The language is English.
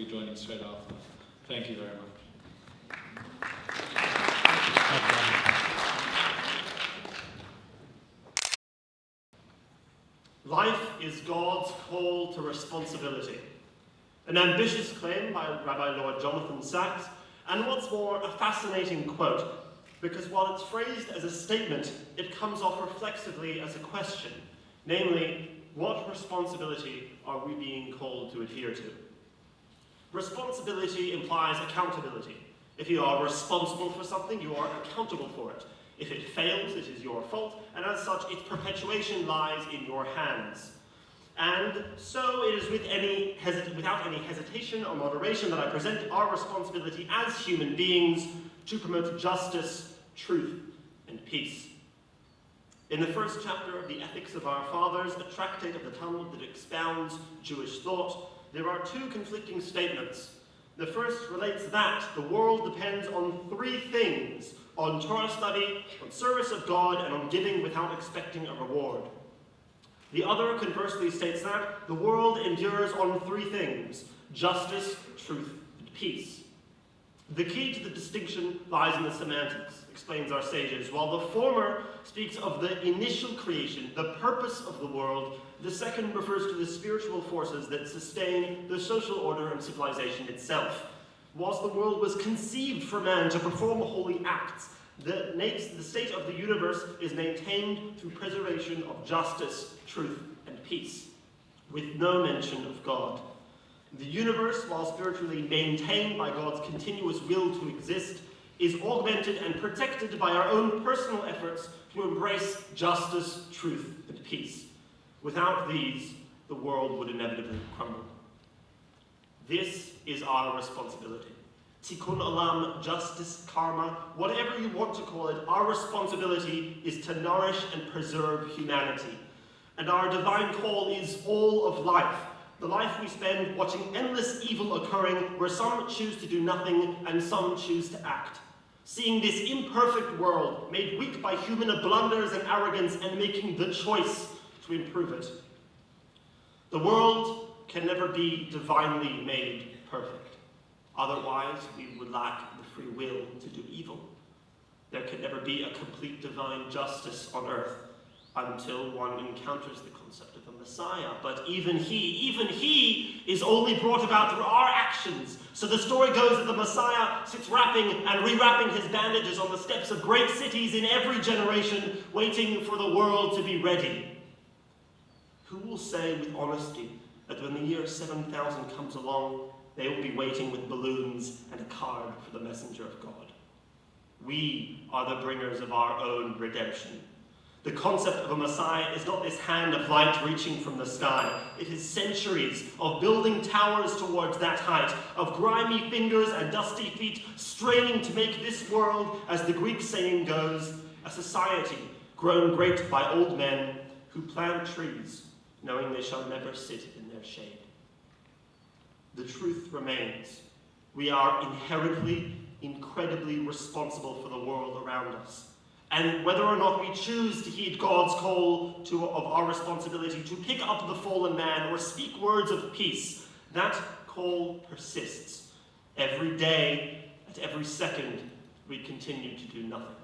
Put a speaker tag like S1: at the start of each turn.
S1: be joining straight after. Thank you very much.
S2: Life is God's call to responsibility. An ambitious claim by Rabbi Lord Jonathan Sacks, and what's more, a fascinating quote, because while it's phrased as a statement, it comes off reflexively as a question, namely, what responsibility are we being called to adhere to? Responsibility implies accountability. If you are responsible for something, you are accountable for it. If it fails, it is your fault, and as such, its perpetuation lies in your hands. And so it is without any hesitation or moderation that I present our responsibility as human beings to promote justice, truth, and peace. In the first chapter of the Ethics of Our Fathers, a tractate of the Talmud that expounds Jewish thought, there are two conflicting statements. The first relates that the world depends on three things: on Torah study, on service of God, and on giving without expecting a reward. The other conversely states that the world endures on three things: justice, truth, and peace. The key to the distinction lies in the semantics, explains our sages. While the former speaks of the initial creation, the purpose of the world, the second refers to the spiritual forces that sustain the social order and civilization itself. Whilst the world was conceived for man to perform holy acts, the state of the universe is maintained through preservation of justice, truth, and peace, with no mention of God. The universe, while spiritually maintained by God's continuous will to exist, is augmented and protected by our own personal efforts to embrace justice, truth, and peace. Without these, the world would inevitably crumble. This is our responsibility. Tikkun olam, justice, karma, whatever you want to call it, our responsibility is to nourish and preserve humanity. And our divine call is all of life, the life we spend watching endless evil occurring where some choose to do nothing and some choose to act. Seeing this imperfect world made weak by human blunders and arrogance and making the choice to improve it. The world can never be divinely made perfect. Otherwise, we would lack the free will to do evil. There can never be a complete divine justice on earth until one encounters the concept of a Messiah. But even he is only brought about through our actions. So the story goes that the Messiah sits wrapping and rewrapping his bandages on the steps of great cities in every generation, waiting for the world to be ready. Who will say with honesty that when the year 7000 comes along, they will be waiting with balloons and a card for the messenger of God? We are the bringers of our own redemption. The concept of a Messiah is not this hand of light reaching from the sky. It is centuries of building towers towards that height, of grimy fingers and dusty feet straining to make this world, as the Greek saying goes, a society grown great by old men who plant trees, knowing they shall never sit in their shade. The truth remains. We are inherently, incredibly responsible for the world around us. And whether or not we choose to heed God's call of our responsibility to pick up the fallen man or speak words of peace, that call persists. Every day, at every second, we continue to do nothing.